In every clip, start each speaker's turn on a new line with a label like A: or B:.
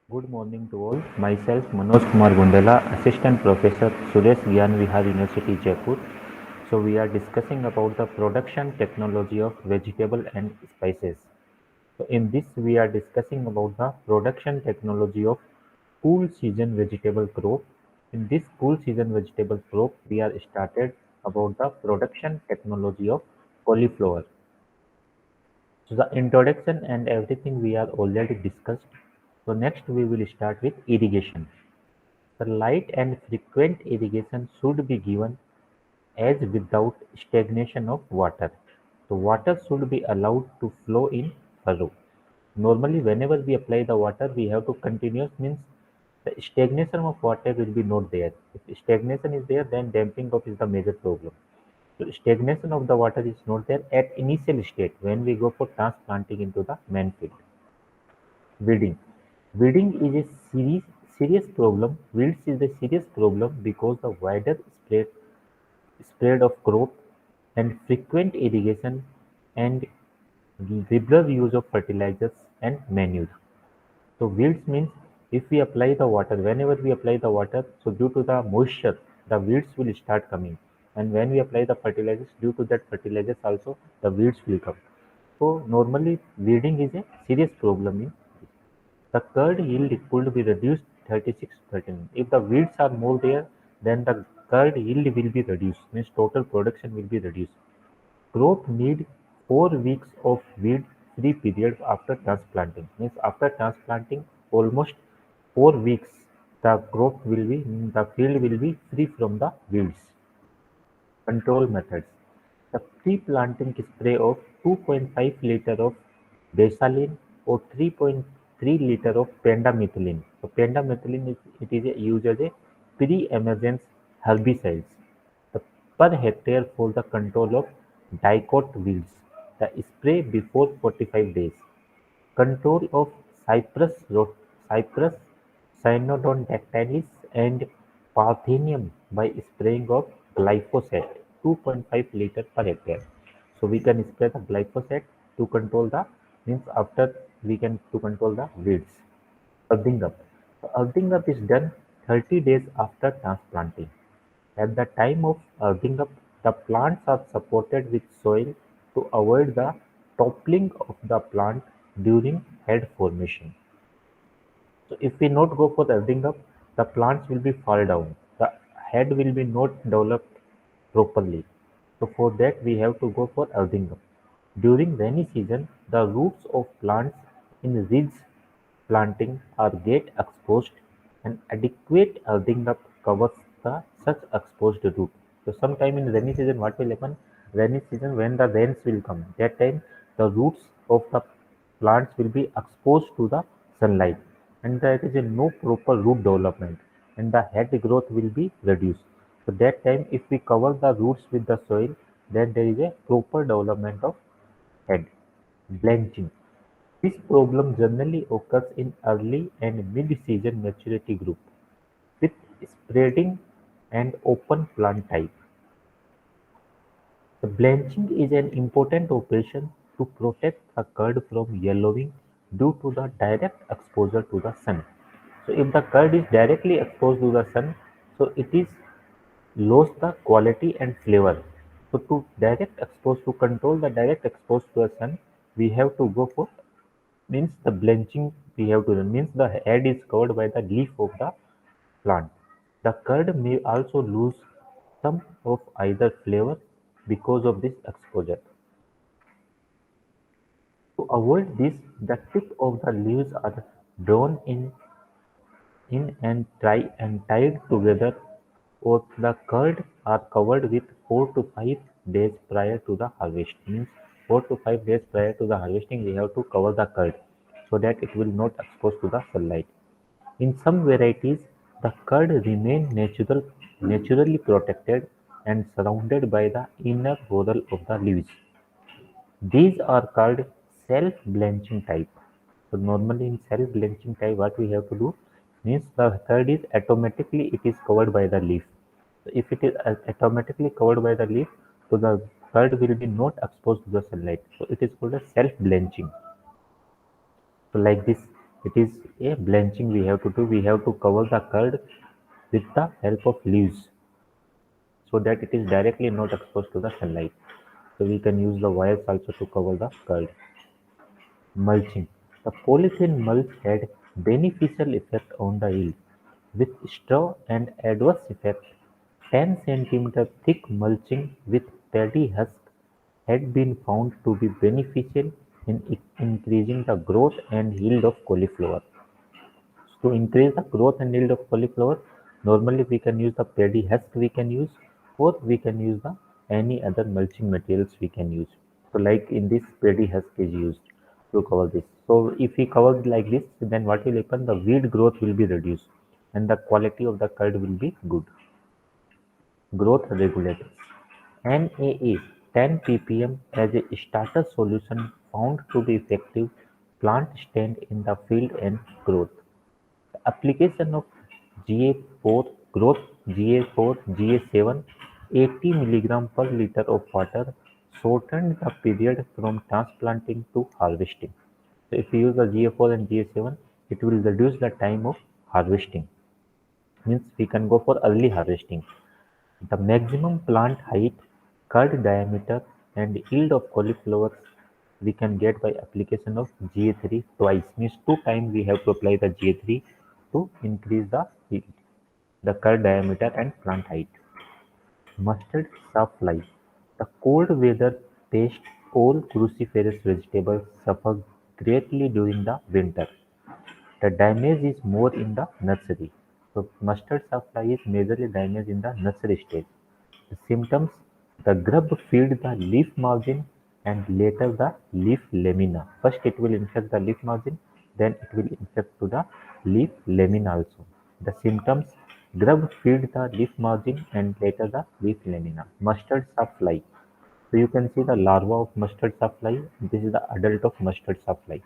A: Good morning to all. Myself Manoj Kumar Gundala, Assistant Professor, Suresh Gyan Vihar University, Jaipur. So we are discussing about the production technology of vegetable and spices. So in this we are discussing about the production technology of cool season vegetable crop. In this cool season vegetable crop, we are started about the production technology of cauliflower. So the introduction and everything we are already discussed. So next we will start with irrigation. The light and frequent irrigation should be given as without stagnation of water. So water should be allowed to flow in furrow. Normally whenever we apply the water we have to continuous means the stagnation of water will be not there. If stagnation is there then damping of is the major problem. So stagnation of the water is not there at initial state when we go for transplanting into the main field. Weeding. Weeding is a serious problem. Weeds is a serious problem because the wider spread of crop and frequent irrigation and liberal use of fertilizers and manure. So weeds means if we apply the water, whenever we apply the water, so due to the moisture, the weeds will start coming. And when we apply the fertilizers, due to that fertilizers also, the weeds will come. So normally weeding is a serious problem in the curd yield could be reduced 36 to 39. If the weeds are more there, then the curd yield will be reduced, means total production will be reduced. Crop need 4 weeks of weed-free period after transplanting. Means after transplanting, almost 4 weeks, the field will be free from the weeds. Control methods: the pre-planting spray of 2.5 liter of Desalin or 3.3 liter of pendimethalin. So pendimethalin is used as a pre-emergence herbicide per hectare for the control of dicot weeds. The spray before 45 days. Control of Cyprus Cynodon dactylis and Parthenium by spraying of glyphosate 2.5 liter per hectare. So we can spray the glyphosate to control the means after we can to control the weeds. Earthing up. So earthing up is done 30 days after transplanting. At the time of earthing up, the plants are supported with soil to avoid the toppling of the plant during head formation. So if we not go for earthing up, the plants will be fall down. The head will be not developed properly. So for that we have to go for earthing up. During rainy season, the roots of plants in ridge planting are get exposed and adequate earthing up covers the such exposed root. So sometime in rainy season what will happen? Rainy season when the rains will come, that time the roots of the plants will be exposed to the sunlight and there is a no proper root development and the head growth will be reduced. So that time if we cover the roots with the soil, then there is a proper development of head. Blanching. This problem generally occurs in early and mid-season maturity group with spreading and open plant type. The blanching is an important operation to protect a curd from yellowing due to the direct exposure to the sun. So if the curd is directly exposed to the sun, so it is lose the quality and flavor. So to control the direct exposure to the sun, we have to go for means the blanching we have to do means the head is covered by the leaf of the plant. The curd may also lose some of either flavor because of this exposure. To avoid this, the tip of the leaves are drawn in and tied together, or the curd are covered with 4 to 5 days prior to the harvest. Means 4 to 5 days prior to the harvesting, we have to cover the curd so that it will not expose to the sunlight. In some varieties, the curd remain naturally protected and surrounded by the inner whorl of the leaves. These are called self-blanching type. So normally in self-blanching type, what we have to do means the curd is automatically it is covered by the leaf. So if it is automatically covered by the leaf, so the curd will be not exposed to the sunlight. So it is called a self-blanching. So like this, it is a blanching we have to do. We have to cover the curd with the help of leaves so that it is directly not exposed to the sunlight. So we can use the wires also to cover the curd. Mulching. The polythene mulch had beneficial effect on the yield. With straw and adverse effect, 10 centimeter thick mulching with paddy husk had been found to be beneficial in increasing the growth and yield of cauliflower. To increase the growth and yield of cauliflower, normally we can use the paddy husk we can use, or we can use the any other mulching materials we can use. So like in this paddy husk is used to cover this. So if we cover it like this, then what will happen? The weed growth will be reduced and the quality of the curd will be good. Growth regulators. NAA 10 ppm as a starter solution found to be effective plant stand in the field and growth. The application of GA4 growth GA4 GA7 80 milligram per liter of water shortened the period from transplanting to harvesting. So if you use the GA4 and GA7, it will reduce the time of harvesting. Means we can go for early harvesting. The maximum plant height, curd diameter, and yield of cauliflowers we can get by application of GA3 twice. Means 2 times we have to apply the GA3 to increase the yield, the curd diameter and plant height. Mustard safflower. The cold weather pest all cruciferous vegetables suffer greatly during the winter. The damage is more in the nursery. So mustard safflower is majorly damaged in the nursery stage. The symptoms: the grub feed the leaf margin and later the leaf lamina. First it will infect the leaf margin, then it will infect to the leaf lamina also. The symptoms: grub feed the leaf margin and later the leaf lamina. Mustard safflower. So you can see the larva of mustard safflower. This is the adult of mustard safflower.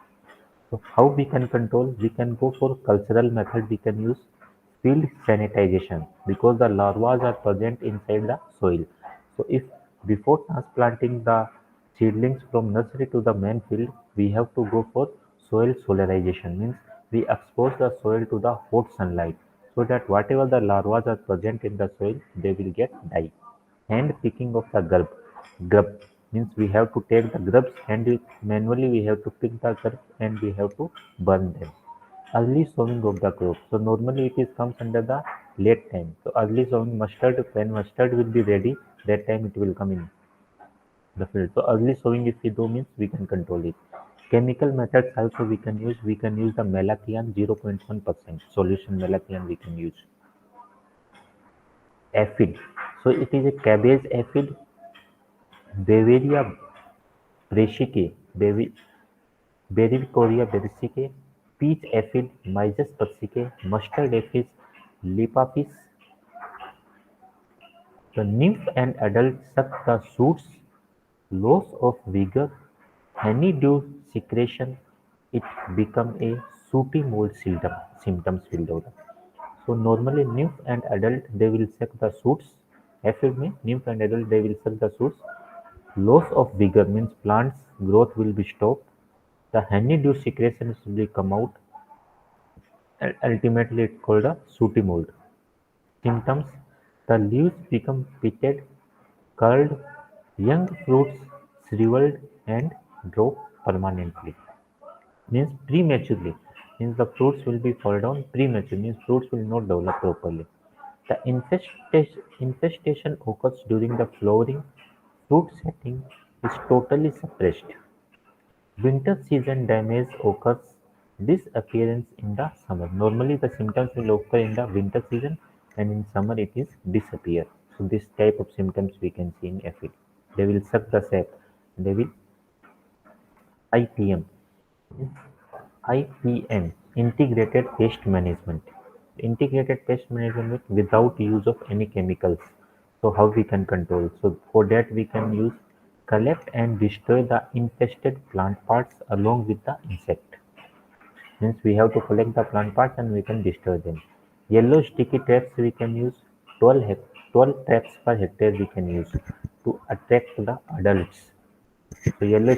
A: So how we can control? We can go for cultural method. We can use field sanitization because the larvae are present inside the soil. So if before transplanting the seedlings from nursery to the main field, we have to go for soil solarization. Means we expose the soil to the hot sunlight so that whatever the larvae are present in the soil, they will get die. Hand picking of the grub. Grub means we have to take the grubs and manually we have to pick the grubs and we have to burn them. Early sowing of the crop. So normally it is comes under the late time. So early sowing mustard, when mustard will be ready, that time it will come in the field. So early sowing if we do means we can control it. Chemical methods also we can use. We can use the malathion 0.1% solution malathion we can use. Aphid. So it is a cabbage aphid, Bavaria brassicae, Bevicoria brassicae, peach aphid, Myzus persicae, mustard aphid, Lepaphis. The nymph and adult suck the shoots, loss of vigor, honeydew secretion, it become a sooty mold symptoms will develop. So normally nymph and adult they will suck the shoots. Aphid means nymph and adult they will suck the shoots. Loss of vigor means plant's growth will be stopped. The honeydew secretions will come out and ultimately it's called a sooty mold. Symptoms: the leaves become pitted, curled, young fruits shriveled and drop permanently. Means prematurely. Means the fruits will be fall down prematurely. Means fruits will not develop properly. The infestation occurs during the flowering. Fruit setting is totally suppressed. Winter season damage occurs disappearance in the summer. Normally the symptoms will occur in the winter season and in summer it is disappear. So this type of symptoms we can see in aphid. They will suck the sap. They will IPM. IPM integrated pest management. Integrated pest management without use of any chemicals. So how we can control? So for that we can use collect and destroy the infested plant parts along with the insect. Means we have to collect the plant parts and we can destroy them. Yellow sticky traps we can use 12 traps per hectare we can use to attract the adults. So yellow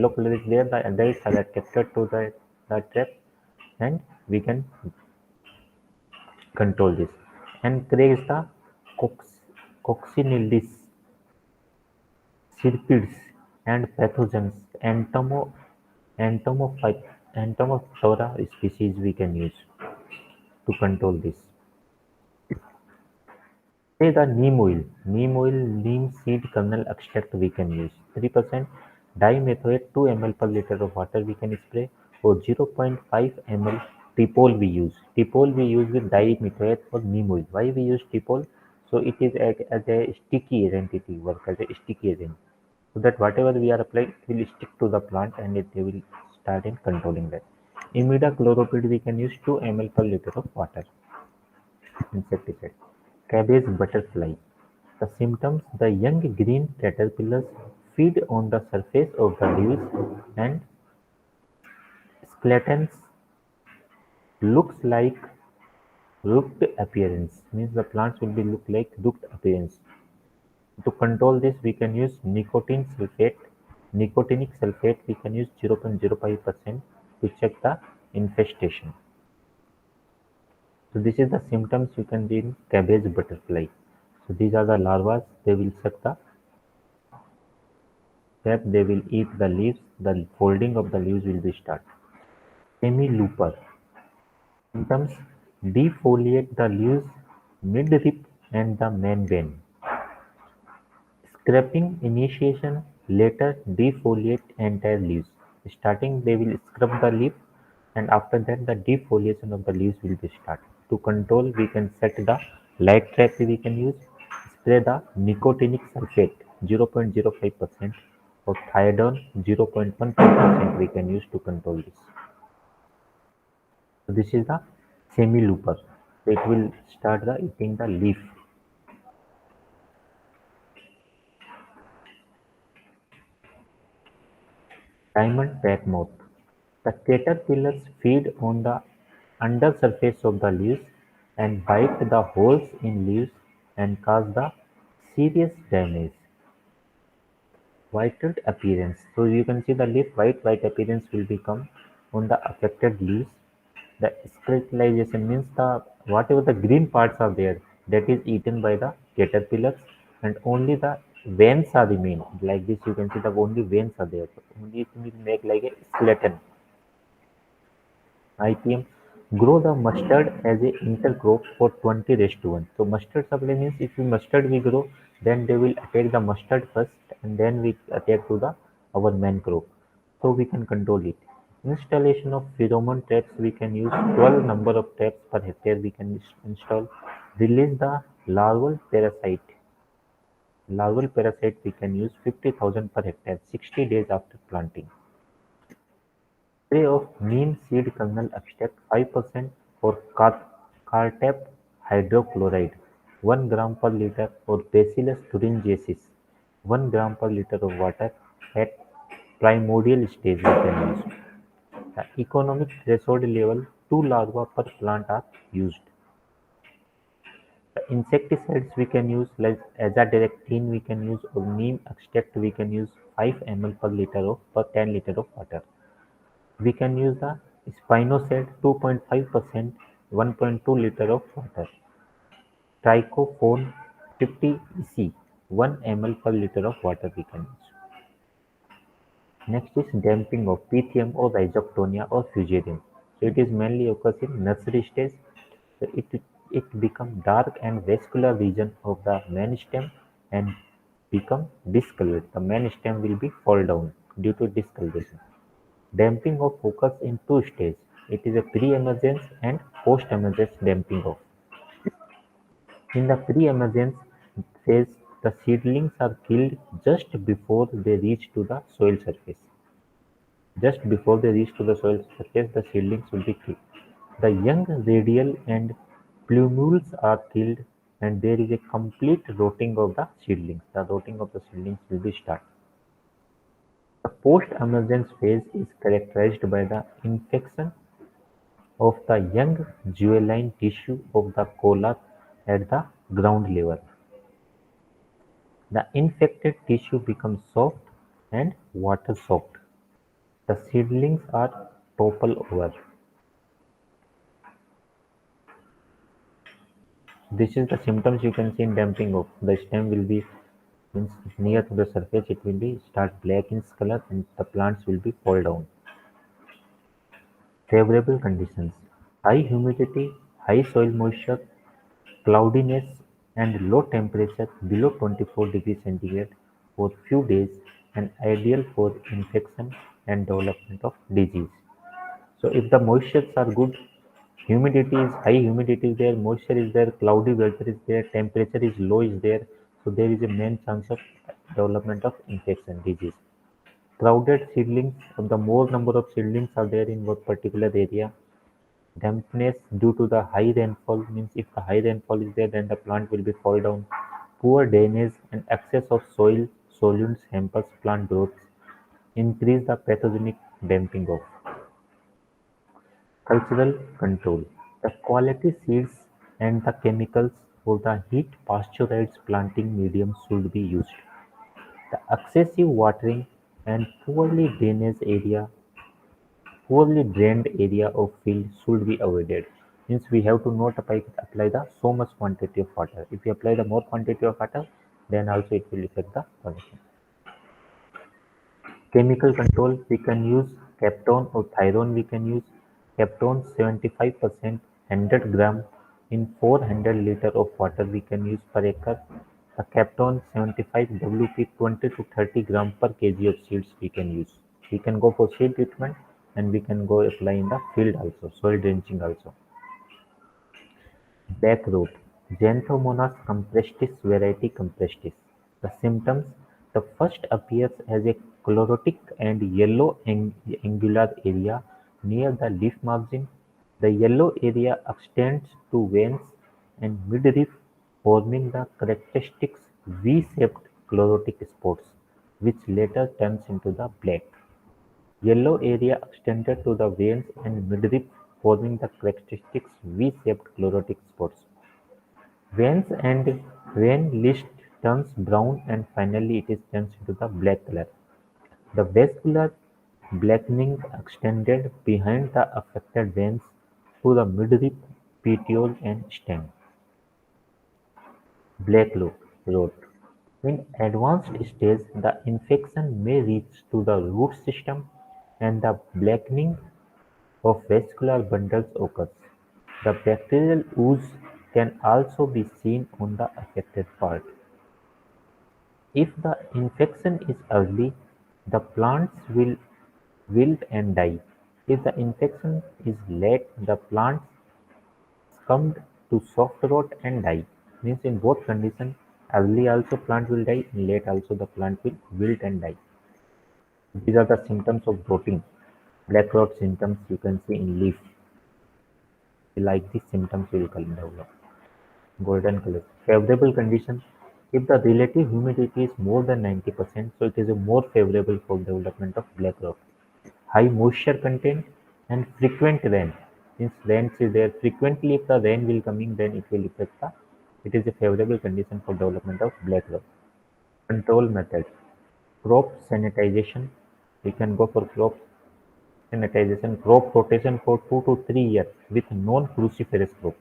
A: color is there, the adults are attracted to the the trap, and we can control this. And there is the coccinellus, cirripedes, and pathogens, entomophy- entomophora species we can use to control this. Say the neem seed kernel extract we can use. 3% dimethoate 2 ml per liter of water we can spray, or 0.5 ml tipol we use. Tipol we use with dimethoate for neem oil. Why we use tipol? So it is as a sticky agent, it will work as a sticky agent. So that whatever we are applying will stick to the plant and they will start in controlling that. Imidacloprid we can use 2 ml per liter of water. Insecticide. Cabbage butterfly. The symptoms: the young green caterpillars feed on the surface of the leaves and skeletons looks like rooked appearance. Means the plants will be look like rooked appearance. To control this, we can use nicotine sulfate. Nicotinic sulfate we can use 0.05% to check the infestation. So this is the symptoms you can see in cabbage butterfly. So these are the larvae. They will suck the sap. They will eat the leaves. The folding of the leaves will be start. Semi-looper. Symptoms: defoliate the leaves mid-rip and the main vein. Scraping initiation, later defoliate entire leaves. Starting they will scrub the leaf, and after that the defoliation of the leaves will be start. To control, we can set the light trap we can use, spray the nicotinic sulfate 0.05% or thiodone 0.15% we can use to control this. So this is the semi-looper. So it will start the eating the leaf. Diamond packmouth. The caterpillars feed on the undersurface of the leaves and bite the holes in leaves and cause the serious damage. Whited appearance. So you can see the leaf white appearance will become on the affected leaves. The spiritualization means the whatever the green parts are there, that is eaten by the caterpillars, and only the veins are remain. Like this you can see the only veins are there. So only it will make like a skeleton. IPM: grow the mustard as a intercrop for 20:1. So mustard supply means if we mustard we grow, then they will attack the mustard first and then we attack to the our main crop. So we can control it. Installation of pheromone traps we can use 12 number of traps per hectare we can install. Release the larval parasite. Larval parasite we can use 50,000 per hectare 60 days after planting. Spray of neem seed kernel extract 5% or cartap hydrochloride 1 gram per liter or Bacillus thuringiensis 1 gram per liter of water at primordial stage we can use. The economic threshold level 2 larvae per plant are used. The insecticides we can use like azadirachtin we can use or neem extract we can use 5 ml per liter of per 10 liter of water. We can use the spinosad 2.5% 1.2 liter of water. Trichophone 50 EC 1 ml per liter of water we can use. Next is damping of Pythium or Rhizoctonia or Fusarium. So it is mainly occurs in nursery stage. So it become dark and vascular region of the main stem and become discolored. The main stem will be fall down due to discoloration. Damping off occurs in two stages. It is a pre-emergence and post-emergence damping off. In the pre-emergence phase, the seedlings are killed just before they reach to the soil surface. Just before they reach to the soil surface, the seedlings will be killed. The young radial and plumules are killed and there is a complete rotting of the seedlings. The rotting of the seedlings will be started. The post-emergence phase is characterized by the infection of the young jewel-line tissue of the collar at the ground level. The infected tissue becomes soft and water-soaked. The seedlings are topple over. This is the symptoms you can see in damping off. The stem will be means near to the surface. It will be start black in color, and the plants will be fall down. Favorable conditions: high humidity, high soil moisture, cloudiness, and low temperature below 24 degrees centigrade for few days and ideal for infection and development of disease. So if the moistures are good, humidity is high, humidity is there, moisture is there, cloudy weather is there, temperature is low is there, so there is a main chance of development of infection disease. Crowded seedlings, the more number of seedlings are there in what particular area. Dampness due to the high rainfall means if the high rainfall is there, then the plant will be fall down. Poor drainage and excess of soil solutes hampers plant growth. Increase the pathogenic damping off. Cultural control: the quality seeds and the chemicals for the heat pasteurized planting mediums should be used. The excessive watering and poorly drained area of field should be avoided. Means we have to not apply the so much quantity of water. If you apply the more quantity of water, then also it will affect the condition. Chemical control, we can use Captone or Thyrone. We can use Captone 75% 100 gram in 400 liter of water we can use per acre. The Captone 75 WP 20 to 30 gram per kg of seeds we can use. We can go for seed treatment and we can go apply in the field also, soil drenching also. Blackroot (Xanthomonas comprestis variety comprestis). The symptoms: the first appears as a chlorotic and yellow angular area near the leaf margin. The yellow area extends to veins and midrib, forming the characteristic V-shaped chlorotic spots, which later turns into the black. Yellow area extended to the veins and midrib, forming the characteristic V-shaped chlorotic spots. Veins and vein list turns brown and finally it is turns into the black color. The vascular blackening extended behind the affected veins to the midrib, petiole and stem. Black rot. In advanced stage, the infection may reach to the root system and the blackening of vascular bundles occurs. The bacterial ooze can also be seen on the affected part. If the infection is early, the plants will wilt and die. If the infection is late, the plants succumbed to soft rot and die. Means in both conditions, early also plant will die, late also the plant will wilt and die. These are the symptoms of rotting. Black rot symptoms you can see in leaf. Like these symptoms will come develop. Golden color. Favorable condition. If the relative humidity is more than 90%, so it is a more favorable for development of black rot. High moisture content and frequent rain. Since rain is there frequently, if the rain will coming, then it will affect the. It is a favorable condition for development of black rot. Control method. Crop sanitization. We can go for crop sanitization, crop rotation for 2 to 3 years with non-cruciferous crop.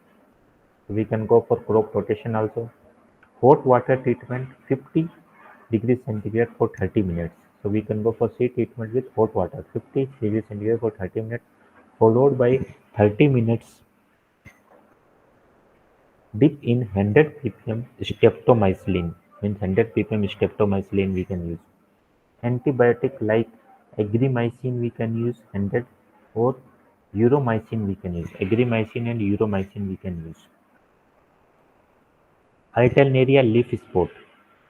A: We can go for crop rotation also. Hot water treatment 50 degrees centigrade for 30 minutes. So we can go for seed treatment with hot water 50 degrees centigrade for 30 minutes, followed by 30 minutes dip in 100 ppm streptomycin. Means 100 ppm streptomycin we can use. Antibiotic like agrimycin we can use 100 or euromycin we can use. Agrimycin and euromycin we can use. Alternaria leaf spot.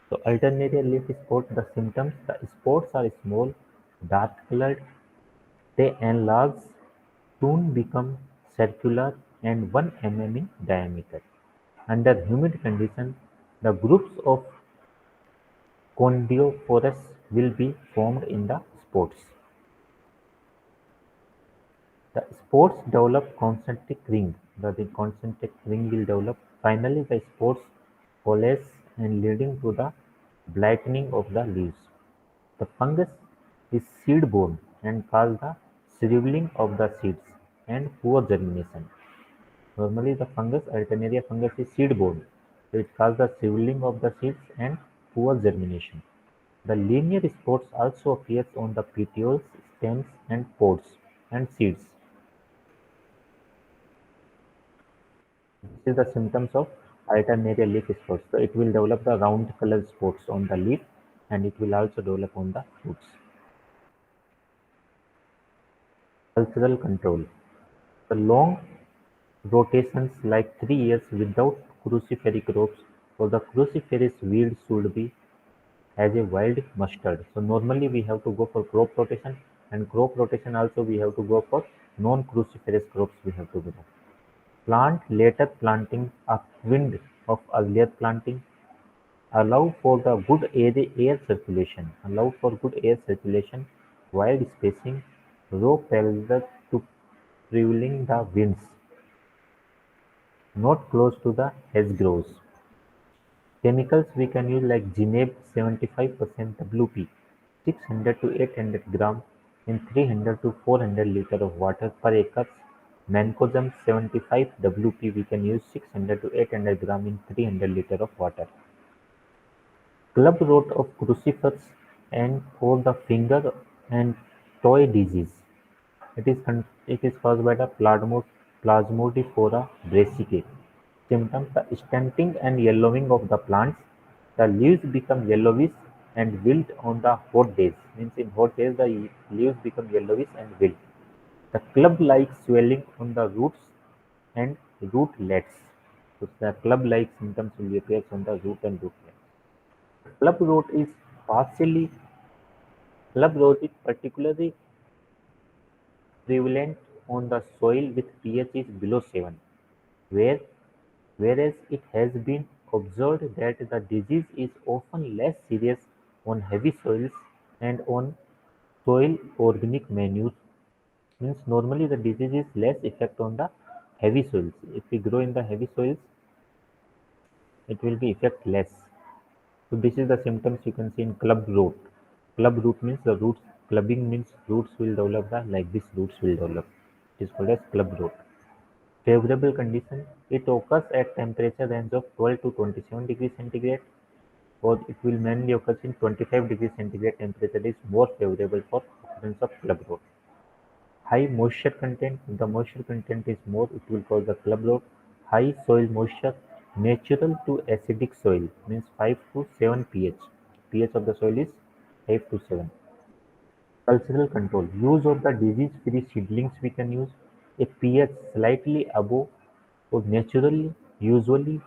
A: So alternaria leaf spot, the symptoms: the spots are small, dark colored, they enlarge, soon become circular and 1 mm in diameter. Under humid conditions, the groups of conidiophorus will be formed in the spots. The spores develop concentric ring. The concentric ring will develop. Finally, the spores coalesce and leading to the brightening of the leaves. The fungus is seed-borne and called the shriveling of the seeds, and poor germination. Normally, the fungus Alternaria fungus is seed-borne, so it causes the shriveling of the seeds and poor germination. The linear spots also appears on the petioles, stems, and pods and seeds. This is the symptoms of Alternaria leaf spots. So it will develop the round colored spots on the leaf, and it will also develop on the fruits. Cultural control. The long rotations like 3 years without cruciferous crops or the cruciferous weed should be as a wild mustard. So normally we have to go for crop rotation, and crop rotation also we have to go for non-cruciferous crops we have to go. Plant later planting upwind of earlier planting. Allow for the good air circulation. Allow for good air circulation. Wide spacing. Row parallel to prevailing the winds. Not close to the hedgerows. Chemicals we can use like Gineb 75% WP, 600 to 800 gram in 300 to 400 liter of water per acre. Mancozeb 75 WP we can use 600 to 800 gram in 300 liter of water. Club root of crucifers and for the finger and toe disease. It is caused by the Plasmodiphora brassicae. Symptoms: the stunting and yellowing of the plants. The leaves become yellowish and wilt on the hot days. Means in hot days the leaves become yellowish and wilt. The club-like swelling on the roots and rootlets. So the club-like symptoms will appear on the root and rootlets. Club root is partially Club root is particularly prevalent on the soil with pH is below 7, where whereas it has been observed that the disease is often less serious on heavy soils and on soil organic manure. Means normally the disease is less effect on the heavy soils. If we grow in the heavy soils, it will be effect less. So this is the symptoms you can see in club root. Club root means the roots, clubbing means roots will develop like this roots will develop. It is called as club root. Favorable condition. It occurs at temperature range of 12 to 27 degrees centigrade, or it will mainly occur in 25 degrees centigrade temperature is more favorable for occurrence of club root. High moisture content. If the moisture content is more, it will cause the club root. High soil moisture. Natural to acidic soil means 5 to 7 pH. pH of the soil is 5 to 7. Cultural control. Use of the disease-free seedlings we can use. A pH slightly above or naturally, usually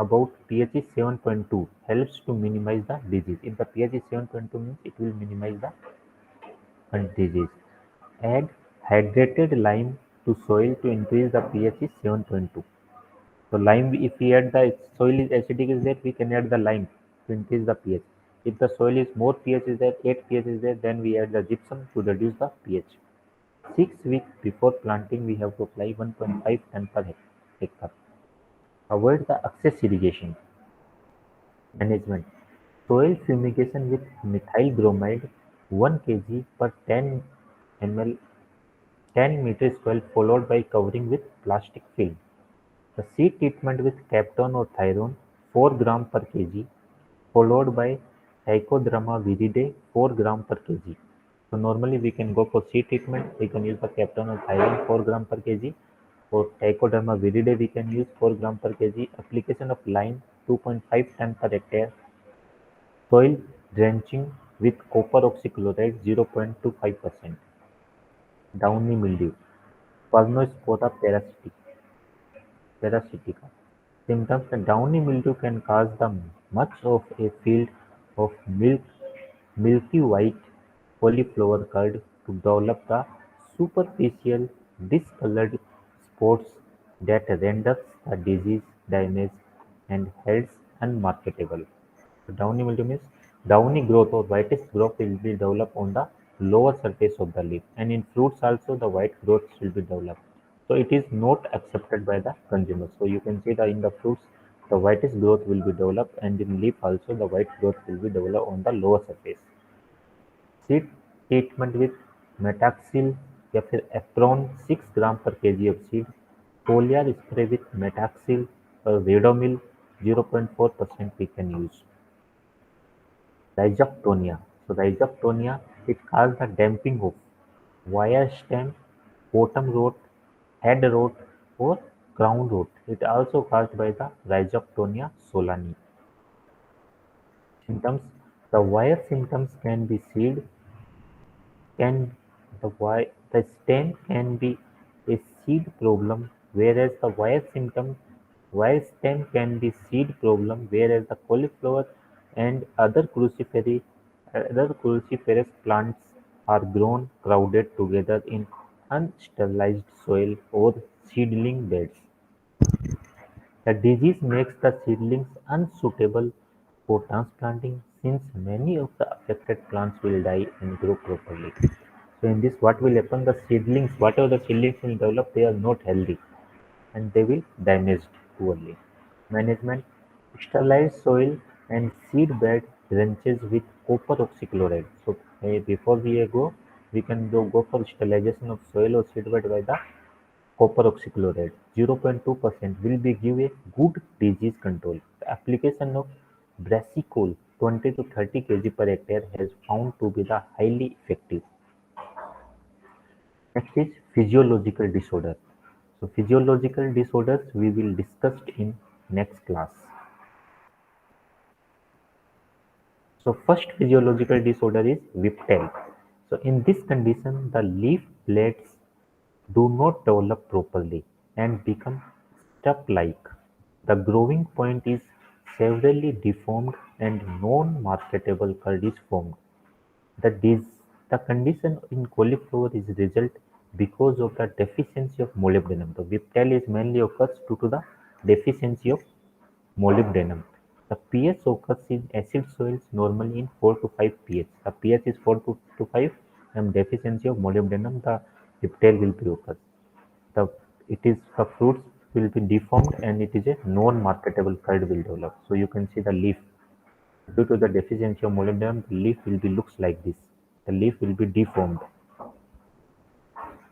A: about pH is 7.2 helps to minimize the disease. If the pH is 7.2 means it will minimize the disease. Add hydrated lime to soil to increase the pH is 7.2. So lime, if we add the soil is acidic is there, we can add the lime to increase the pH. If the soil is more pH is there, 8 pH is there, then we add the gypsum to reduce the pH. 6 weeks before planting, we have to apply 1.5 ton per hectare. Avoid the excess irrigation. Management. Soil fumigation with methyl bromide 1 kg per 10 ml 10 meters square followed by covering with plastic film. The seed treatment with Captone or Thyrone 4 gram per kg followed by Trichoderma viride 4 gram per kg. So normally we can go for seed treatment, we can use the Captone or Thyrone 4 gram per kg. For Trichoderma viride we can use 4 gram per kg. Application of lime 2.5 ton per hectare. Soil drenching with copper oxychloride 0.25%. Downy mildew. Plasmospora parasitica. Symptoms: the downy mildew can cause the much of a field of milky white cauliflower curd to develop the superficial discolored spots that renders the disease damaged and hence unmarketable. So downy mildew means downy growth or whitish growth will be developed on the lower surface of the leaf, and in fruits also the white growths will be developed. So it is not accepted by the consumer. So you can see that in the fruits the whitish growth will be developed, and in leaf also the white growth will be developed on the lower surface. Seed treatment with Metaxil या फिर apron 6 gram per kg of seed, foliar spray with metaxil or redomil 0.4% we can use. Rhizoctonia. So rhizoctonia, it causes the damping of wire stem, bottom rot, head rot, or crown rot. It also caused by the Rhizoctonia solani. Symptoms: the wire symptoms can be seed, can the stem can be a seed problem, whereas the wire stem can be seed problem, whereas the cauliflower and other cruciferous plants are grown crowded together in unsterilized soil or seedling beds. The disease makes the seedlings unsuitable for transplanting since many of the affected plants will die and grow properly. So in this, what will happen? The seedlings, whatever the seedlings will develop, they are not healthy and they will damaged poorly. Management: sterilized soil and seed bed drenches with copper oxychloride. So before we go, we can go for sterilization of soil or seed bed by the copper oxychloride 0.2% will be give a good disease control. The application of brassicol 20 to 30 kg per hectare has found to be the highly effective. Next is physiological disorder. So physiological disorders we will discuss in next class. So first physiological disorder is whiptail. So in this condition, the leaf blades do not develop properly and become stub-like. The growing point is severely deformed and non-marketable curd is formed. The, dis- the condition in cauliflower is result because of the deficiency of molybdenum. The whiptail is mainly occurs due to the deficiency of molybdenum. The pH occurs in acid soils normally in 4 to 5 pH. The pH is 4 to 5 and deficiency of molybdenum, the whiptail will be occurs. The the fruits will be deformed and it is a non-marketable curd will develop. So you can see the leaf. Due to the deficiency of molybdenum, the leaf will be looks like this. The leaf will be deformed.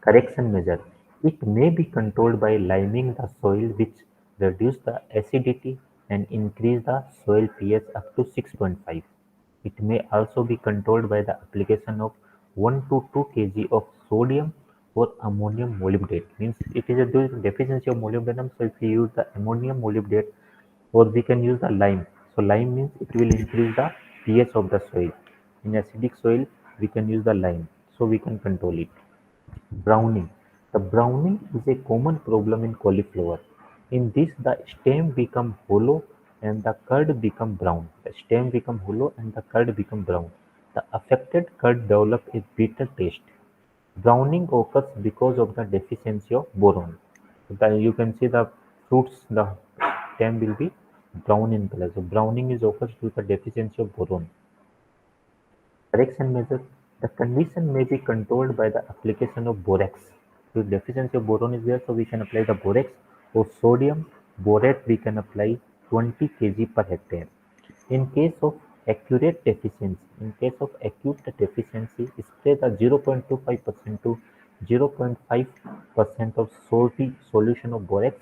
A: Correction measure: it may be controlled by liming the soil which reduce the acidity and increase the soil pH up to 6.5. It may also be controlled by the application of 1 to 2 kg of sodium or ammonium molybdate. Means it is a due to deficiency of molybdenum, so if we use the ammonium molybdate or we can use the lime. So lime means it will increase the pH of the soil. In acidic soil, we can use the lime, so we can control it. Browning: the browning is a common problem in cauliflower. In this, the stem become hollow and the curd become brown. The stem become hollow and the curd become brown. The affected curd develop a bitter taste. Browning occurs because of the deficiency of boron. You can see the fruits, the stem will be brown in color. So browning is occurs due to the deficiency of boron. Correction measures: the condition may be controlled by the application of borax. If deficiency of boron is there, so we can apply the borax or sodium borate we can apply 20 kg per hectare. In case of acute deficiency, spray the 0.25% to 0.5% of salty solution of borax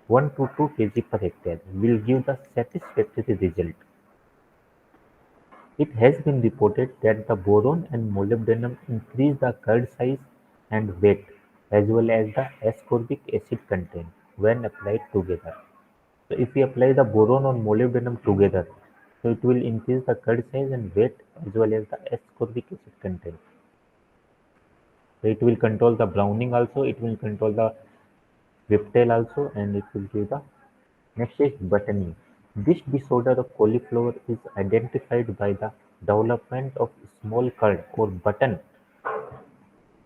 A: 1 to 2 kg per hectare will give the satisfactory result. It has been reported that the boron and molybdenum increase the curd size and weight as well as the ascorbic acid content when applied together. So if we apply the boron or molybdenum together, so it will increase the curd size and weight as well as the ascorbic acid content. So it will control the browning also, it will control the whiptail also, and it will give the next is botany. This disorder of cauliflower is identified by the development of small curd or button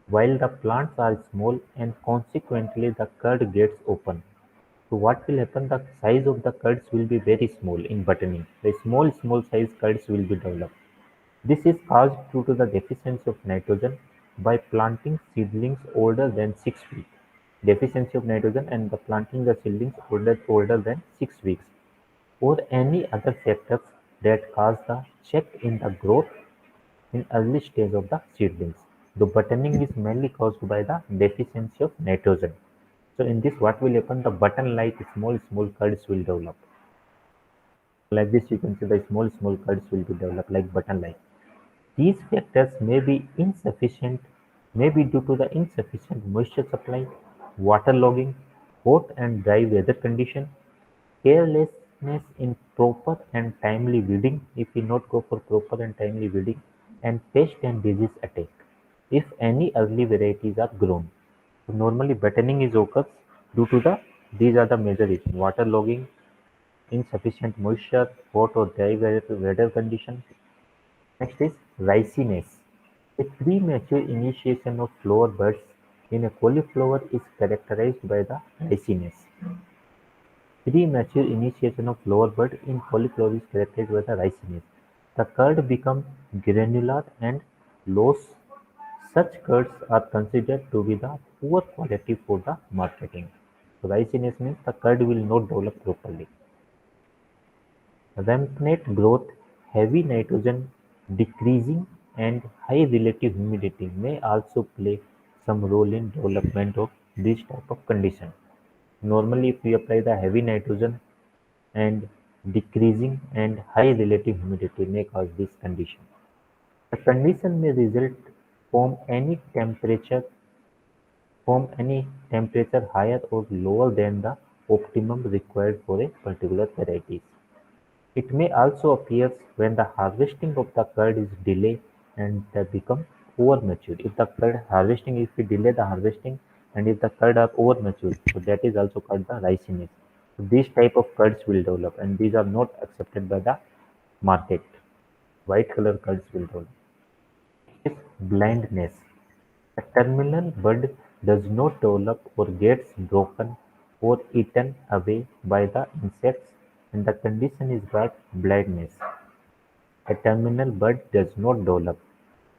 A: while the plants are small and consequently the curd gets open. So what will happen? The size of the curds will be very small in botany. The small size curds will be developed. This is caused due to the deficiency of nitrogen by planting seedlings older than 6 weeks. Deficiency of nitrogen and the planting the seedlings older than 6 weeks or any other factors that cause the check in the growth in early stage of the seedlings. The buttoning is mainly caused by the deficiency of nitrogen. So in this, what will happen? The button-like small curds will develop. Like this, you can see the small curds will be developed like button-like. These factors may be insufficient, may be due to the insufficient moisture supply, waterlogging, hot and dry weather condition, carelessness in proper and timely weeding if we not go for proper and timely weeding, and pest and disease attack if any early varieties are grown. So normally buttoning is occurs due to the these are the major reasons: waterlogging, insufficient moisture, hot or dry weather condition. Next is riciness. A premature initiation of flower buds in a cauliflower is characterized by the riciness. Premature initiation of flower bud in cauliflower is characterized by the riciness. The curd becomes granular and loose. Such curds are considered to be the poor quality for the marketing. So riciness means the curd will not develop properly. Rampant growth, heavy nitrogen decreasing, and high relative humidity may also play some role in development of this type of condition. Normally, if we apply the heavy nitrogen and decreasing and high relative humidity may cause this condition. The condition may result from any temperature higher or lower than the optimum required for a particular variety. It may also appear when the harvesting of the curd is delayed and they become over mature. If the curd harvesting, if we delay the harvesting and if the curd are over mature, so that is also called the riciness. So these type of curds will develop and these are not accepted by the market. White color curds will develop. Is blindness. A terminal bud does not develop or gets broken or eaten away by the insects and the condition is called blindness. A terminal bud does not develop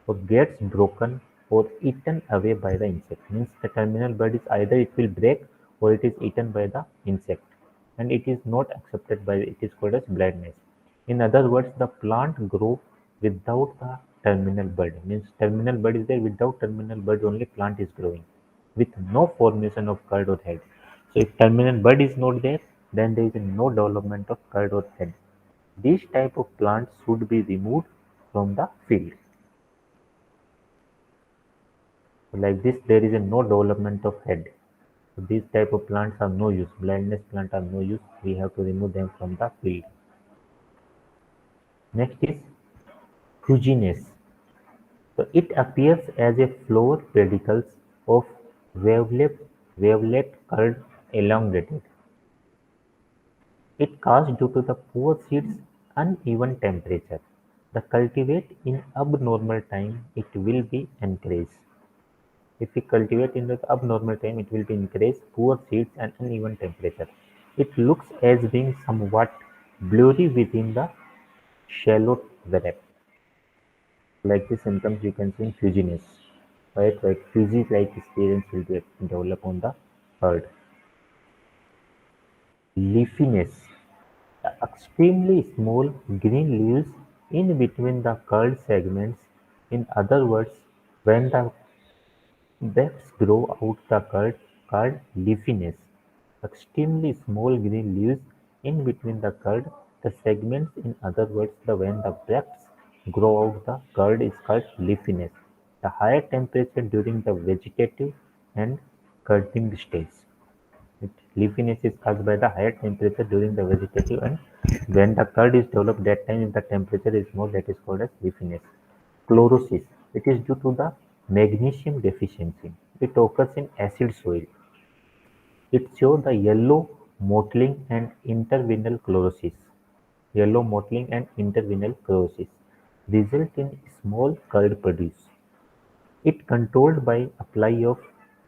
A: or gets broken or eaten away by the insect. Means the terminal bud is either it will break or it is eaten by the insect and it is not accepted by it is called as blindness. In other words, the plant grow without the terminal bud. Means terminal bud is there, without terminal bud only plant is growing with no formation of curd or head. So if terminal bud is not there, then there is no development of curd or head. These type of plants should be removed from the field. So like this, there is no development of head. So these type of plants are no use. Blindness plants are no use. We have to remove them from the field. Next is fusiness. So it appears as a flower pedicles of wavelet, wavelet curd elongated. It caused due to the poor seeds uneven temperature. The cultivate in abnormal time it will be encouraged. If we cultivate in the abnormal time it will be encouraged poor seeds and uneven temperature. It looks as being somewhat blurry within the shallow wrap. Like the symptoms you can see in fusiness. Right, like fuzzy-like appearance will be develop on the herd. Leafiness. The extremely small green leaves in between the curd segments. In other words, when the bracts grow out the curd called leafiness. Extremely small green leaves in between the curd. The segments, in other words, when the bracts grow out the curd is called leafiness. The higher temperature during the vegetative and curding stage. Leafiness is caused by the higher temperature during the vegetative and when the curd is developed that time if the temperature is more that is called as leafiness. Chlorosis. It is due to the magnesium deficiency. It occurs in acid soil. It shows the yellow mottling and interveinal chlorosis. Yellow mottling and interveinal chlorosis result in small curd produce. It controlled by apply of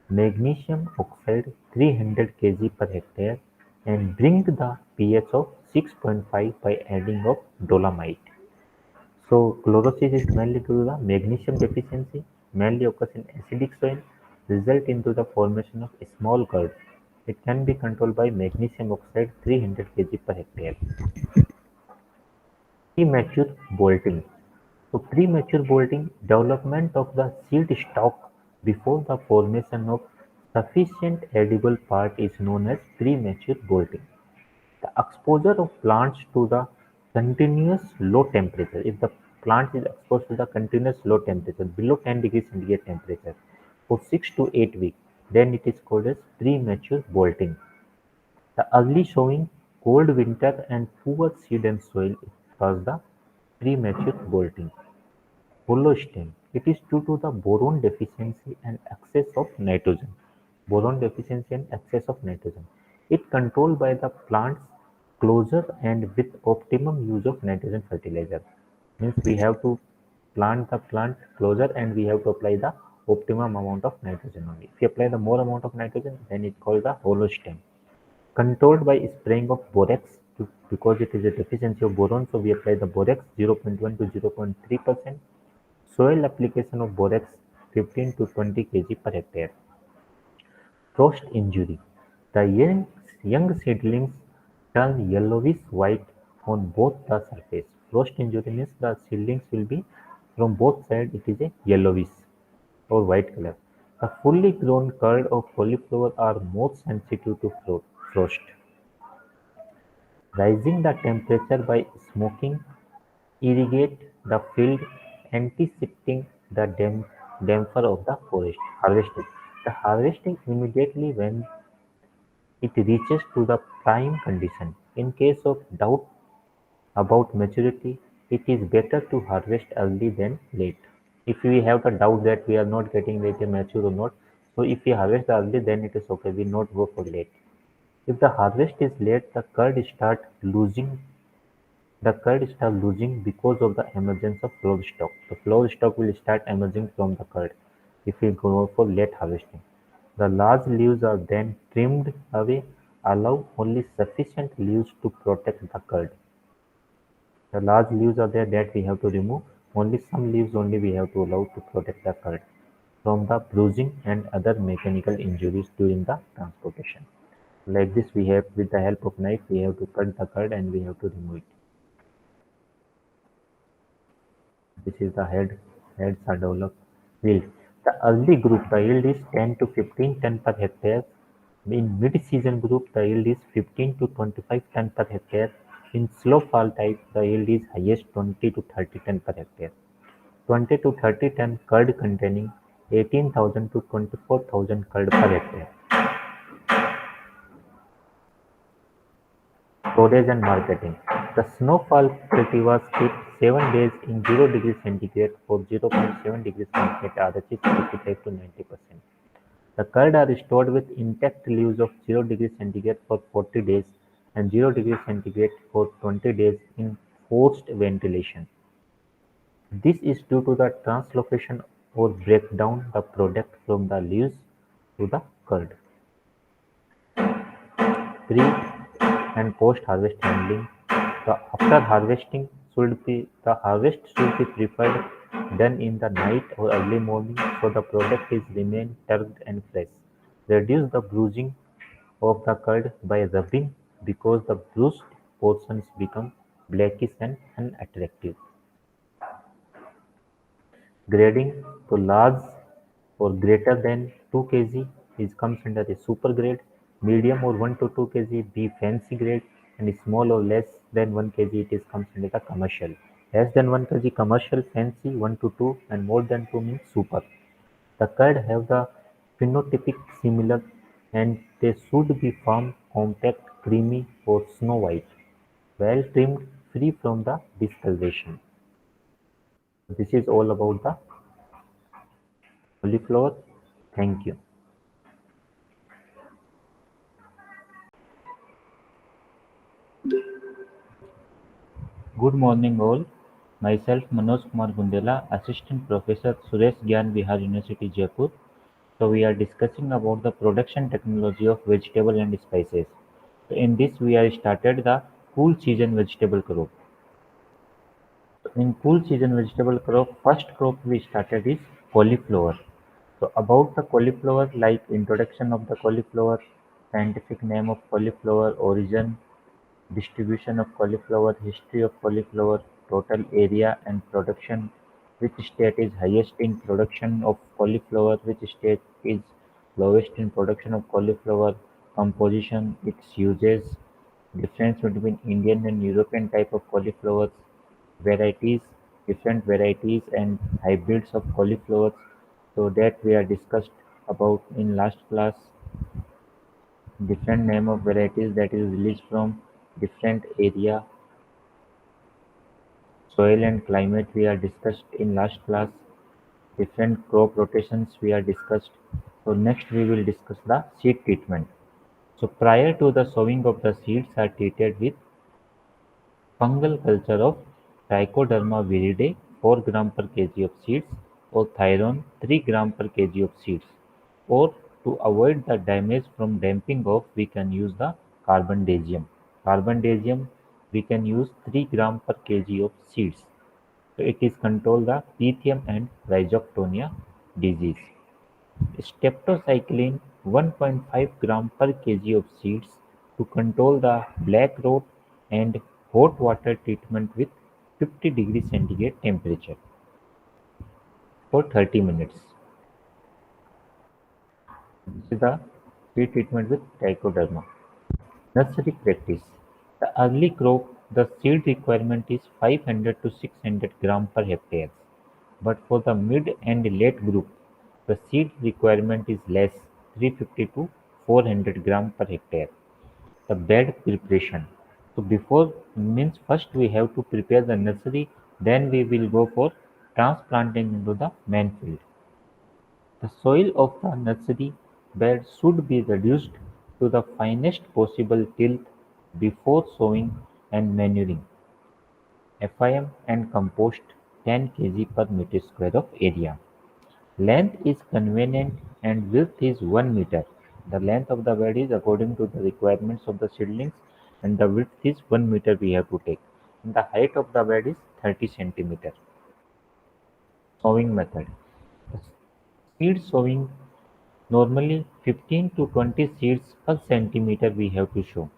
A: magnesium oxide 300 kg per hectare and bring the pH of 6.5 by adding of dolomite. So chlorosis is mainly due to the magnesium deficiency, mainly occurs in acidic soil, result into the formation of a small curd. It can be controlled by magnesium oxide 300 kg per hectare. Premature bolting. So premature bolting, development of the seed stalk before the formation of sufficient edible part is known as premature bolting. The exposure of plants to the continuous low temperature. If the plant is exposed to the continuous low temperature, below 10 degrees centigrade temperature, for 6 to 8 weeks, then it is called as premature bolting. The early showing, cold winter and poor seed and soil cause the premature bolting. Holostem: It is due to the boron deficiency and excess of nitrogen. Boron deficiency and excess of nitrogen. It controlled by the plant's closure and with optimum use of nitrogen fertilizer. Means we have to plant the plant closer and we have to apply the optimum amount of nitrogen only. If you apply the more amount of nitrogen, then it's called the hollow stem. Controlled by spraying of borax because it is a deficiency of boron, so we apply the borax 0.1 to 0.3%. Soil application of borax 15 to 20 kg per hectare. Frost injury: The young seedlings turn yellowish-white on both the surface. Frost injury means the seedlings will be from both sides it is a yellowish or white color. The fully grown curd of cauliflower are more sensitive to frost. Raising the temperature by smoking irrigate the field, anticipating the damper of the forest. Harvesting: The harvesting immediately when it reaches to the prime condition. In case of doubt about maturity, it is better to harvest early than late. If we have the doubt that we are not getting it mature or not, so if we harvest early, then it is okay. We not go for late. If the harvest is late, the curd start losing because of the emergence of flower stalk. The flower stalk will start emerging from the curd if we go for late harvesting. The large leaves are then trimmed away, allow only sufficient leaves to protect the curd. The large leaves are there that we have to remove, only some leaves only we have to allow to protect the curd from the bruising and other mechanical injuries during the transportation. Like this we have with the help of knife we have to cut the curd and we have to remove it. This is the heads are developed. Yield: The early group the yield is 10 to 15 ton per hectare. In mid-season group the yield is 15 to 25 ton per hectare. In slow fall type the yield is highest 20 to 30 ton per hectare. 20 to 30 ton curd containing 18,000 to 24,000 curd per hectare. Storage and marketing: The snowfall cultivars keep 7 days in 0 degrees centigrade for 0.7 degrees centigrade are achieved 85 to 90%. The curd are stored with intact leaves of 0 degrees centigrade for 40 days and 0 degrees centigrade for 20 days in forced ventilation. This is due to the translocation or breakdown the product from the leaves to the curd. Pre and post-harvest handling: After harvesting the harvest should be preferred done in the night or early morning so the product is remain tugged and fresh. Reduce the bruising of the curd by rubbing because the bruised portions become blackish and unattractive. Grading: To large or greater than 2 kg is comes under the super grade, medium or 1 to 2 kg be fancy grade, and small or less than 1 kg it is comes under the commercial. Less than 1 kg commercial, fancy 1 to 2, and more than 2 means super. The curd have the phenotypic similar and they should be firm, compact, creamy or snow white, well trimmed, free from the discoloration. This is all about the cauliflower. Thank you. Good morning all. Myself Manoj Kumar Gundela, Assistant Professor Suresh Gyan Vihar University Jaipur. So we are discussing about the production technology of vegetable and spices. So in this we are started the cool season vegetable crop. So in cool season vegetable crop, first crop we started is cauliflower. So about the cauliflower, like introduction of the cauliflower, scientific name of cauliflower, origin, distribution of cauliflower, history of cauliflower, total area and production which state is highest in production of cauliflower, which state is lowest in production of cauliflower, composition, its uses, difference between Indian and European type of cauliflowers, varieties, different varieties and hybrids of cauliflowers. So that we are discussed about in last class, different name of varieties that is released from different area, soil and climate we are discussed in last class, different crop rotations we are discussed. So next we will discuss the seed treatment. So prior to the sowing of the seeds are treated with fungal culture of Trichoderma viride 4 gram per kg of seeds or Thiron 3 gram per kg of seeds. Or to avoid the damage from damping off, we can use the carbendazim. Carbendazim we can use 3 gram per kg of seeds. So it is control the Pythium and Rhizoctonia disease. Streptocycline 1.5 gram per kg of seeds to control the black rot and hot water treatment with 50 degree centigrade temperature for 30 minutes. This is the seed treatment with trichoderma. Nursery practice: the early crop, the seed requirement is 500 to 600 gram per hectare, but for the mid and late group, the seed requirement is less, 350 to 400 gram per hectare. The bed preparation. So before means first we have to prepare the nursery, then we will go for transplanting into the main field. The soil of the nursery bed should be reduced to the finest possible tilth before sowing and manuring. FIM and compost 10 kg per meter square of area. Length is convenient and width is 1 meter. The length of the bed is according to the requirements of the seedlings and the width is 1 meter we have to take. And the height of the bed is 30 centimeter. Sowing method. The seed sowing, normally 15 to 20 seeds per centimeter we have to sow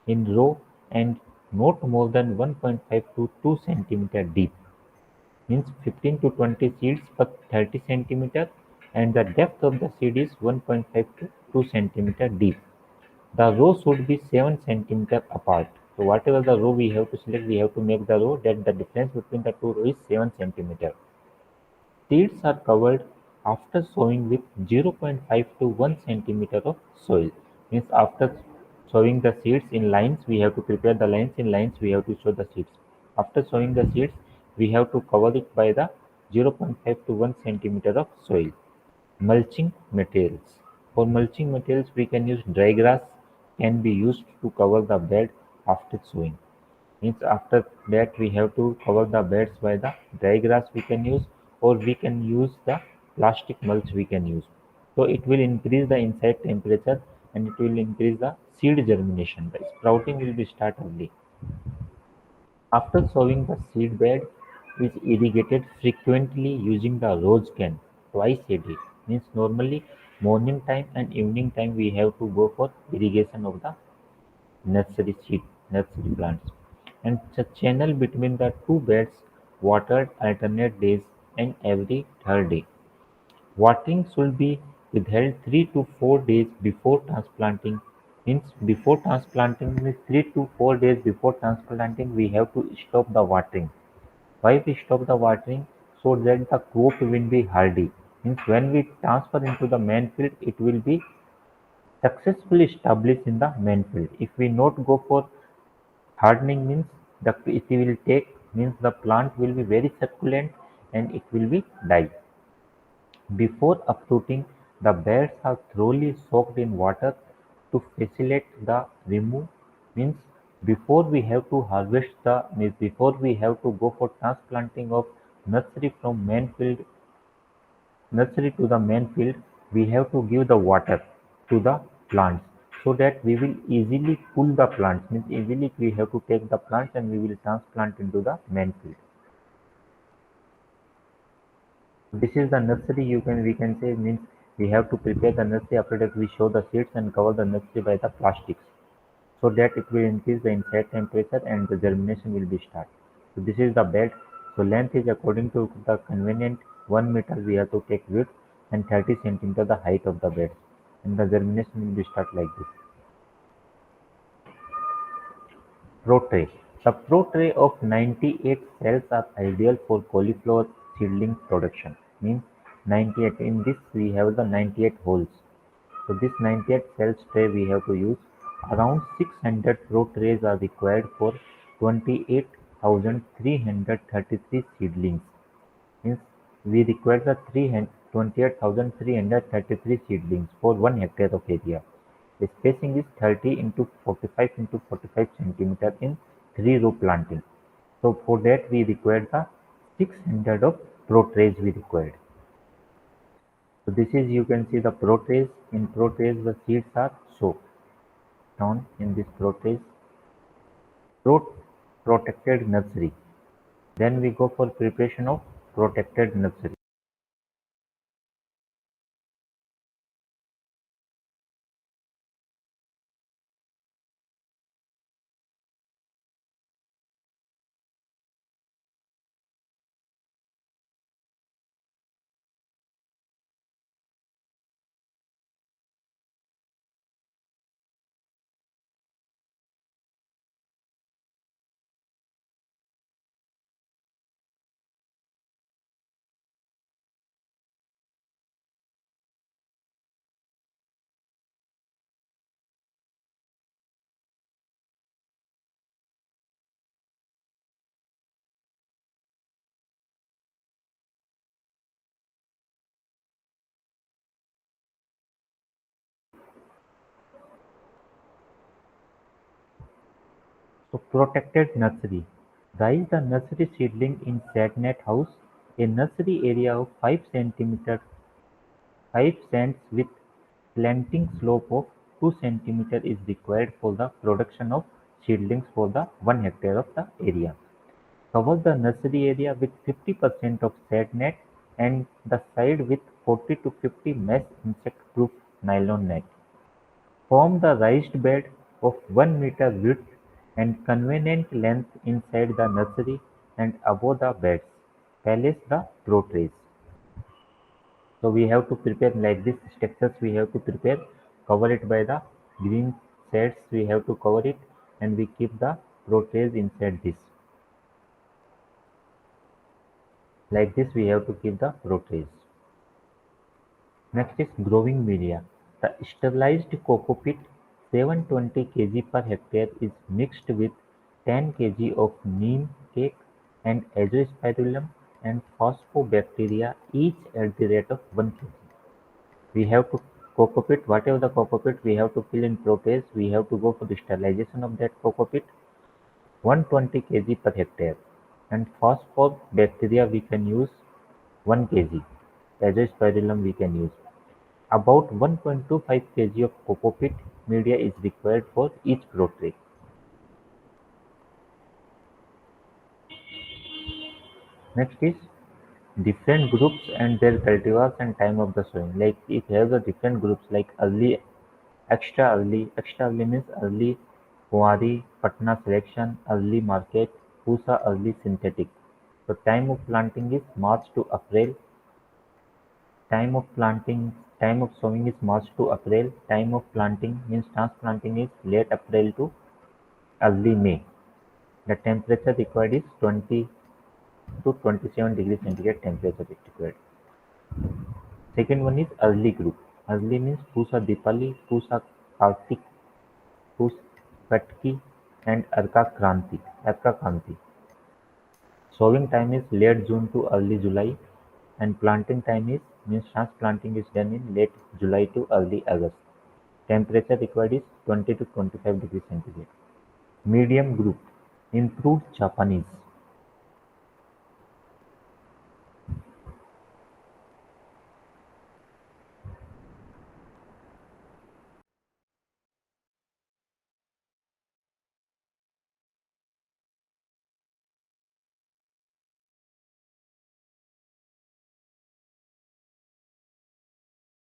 A: in row and not more than 1.5 to 2 centimeter deep. Means 15 to 20 seeds per 30 centimeter and the depth of the seed is 1.5 to 2 centimeter deep. The row should be 7 centimeter apart. So whatever the row we have to select, we have to make the row that the difference between the two rows is 7 centimeter. Seeds are covered after sowing with 0.5 to 1 centimeter of soil. Means after sowing the seeds in lines, we have to prepare the lines in lines, we have to sow the seeds. After sowing the seeds, we have to cover it by the 0.5 to 1 centimeter of soil. Mulching materials. For mulching materials, we can use dry grass can be used to cover the bed after sowing. Means after that we have to cover the beds by the dry grass we can use or we can use the plastic mulch we can use. So it will increase the inside temperature and it will increase the seed germination. The sprouting will be start early. After sowing the seed bed is irrigated frequently using the rose can twice a day. Means normally morning time and evening time we have to go for irrigation of the nursery seed, nursery plants, and the channel between the two beds watered alternate days and every third day. Watering should be withheld 3 to 4 days before transplanting. Means before transplanting means 3 to 4 days before transplanting we have to stop the watering. Why we stop the watering? So that the crop will be hardy. Means when we transfer into the main field it will be successfully established in the main field. If we not go for hardening means the it will take means the plant will be very succulent and it will be die. Before uprooting, the beds are thoroughly soaked in water to facilitate the remove. Means before we have to harvest the means before we have to go for transplanting of nursery from main field nursery to the main field, we have to give the water to the plants so that we will easily pull the plants. Means easily we have to take the plants and we will transplant into the main field. This is the nursery you can we can say means we have to prepare the nursery after that we show the seeds and cover the nursery by the plastics so that it will increase the inside temperature and the germination will be start. So this is the bed So length is according to the convenient 1 meter we have to take width and 30 centimeter the height of the bed. And the germination will be start like this. Pro tray. The pro tray of 98 cells are ideal for cauliflower seedling production. Means 98. In this we have the 98 holes. So this 98 cells tray we have to use. Around 600 pro trays are required for 28,333 seedlings. Means we require the 28,333 seedlings for 1 hectare of area. The spacing is 30 into 45 into 45 centimeter in 3-row planting. So for that we require the 600 of pro trays we required. So this is, you can see the pro trays. In pro trays the seeds are soaked down in this pro trays. Protected nursery. Then we go for preparation of protected nursery. So protected nursery. Raise the nursery seedling in shade net house. A nursery area of 5 centimeter 5 cents with planting slope of 2 centimeter is required for the production of seedlings for the 1 hectare of the area. Cover the nursery area with 50% of shade net and the side with 40 to 50 mesh insect proof nylon net. Form the raised bed of 1 meter width and convenient length inside the nursery and above the beds. Place the pro trays. So we have to prepare like this structures we have to prepare, cover it by the green shades we have to cover it, and we keep the pro trays inside this. Like this we have to keep the pro trays. Next is growing media. The sterilized coco peat 720 kg per hectare is mixed with 10 kg of neem cake and azospirillum and phosphobacteria each at the rate of 1 kg. We have to coco peat, whatever the coco peat we have to fill in protease, we have to go for the sterilization of that coco peat 120 kg per hectare, and phosphobacteria we can use 1 kg, azospirillum we can use. About 1.25 kg of coco peat media is required for each grow tray. Next is different groups and their cultivars and time of the sowing. Like it has a different groups like early, extra early. Extra early means early Kuwari, Patna selection, early market, Pusa early synthetic. So time of planting is March to April. Time of sowing is March to April. Time of planting means transplanting is late April to early May. The temperature required is 20 to 27 degrees centigrade temperature is required. Second one is early group. Early means Pusa Dipali, Pusa Kartik, Pus Katki and Arka Kranti. Sowing time is late June to early July and planting time is means transplanting is done in late July to early August. Temperature required is 20 to 25 degrees centigrade. Medium group. Improved Japanese.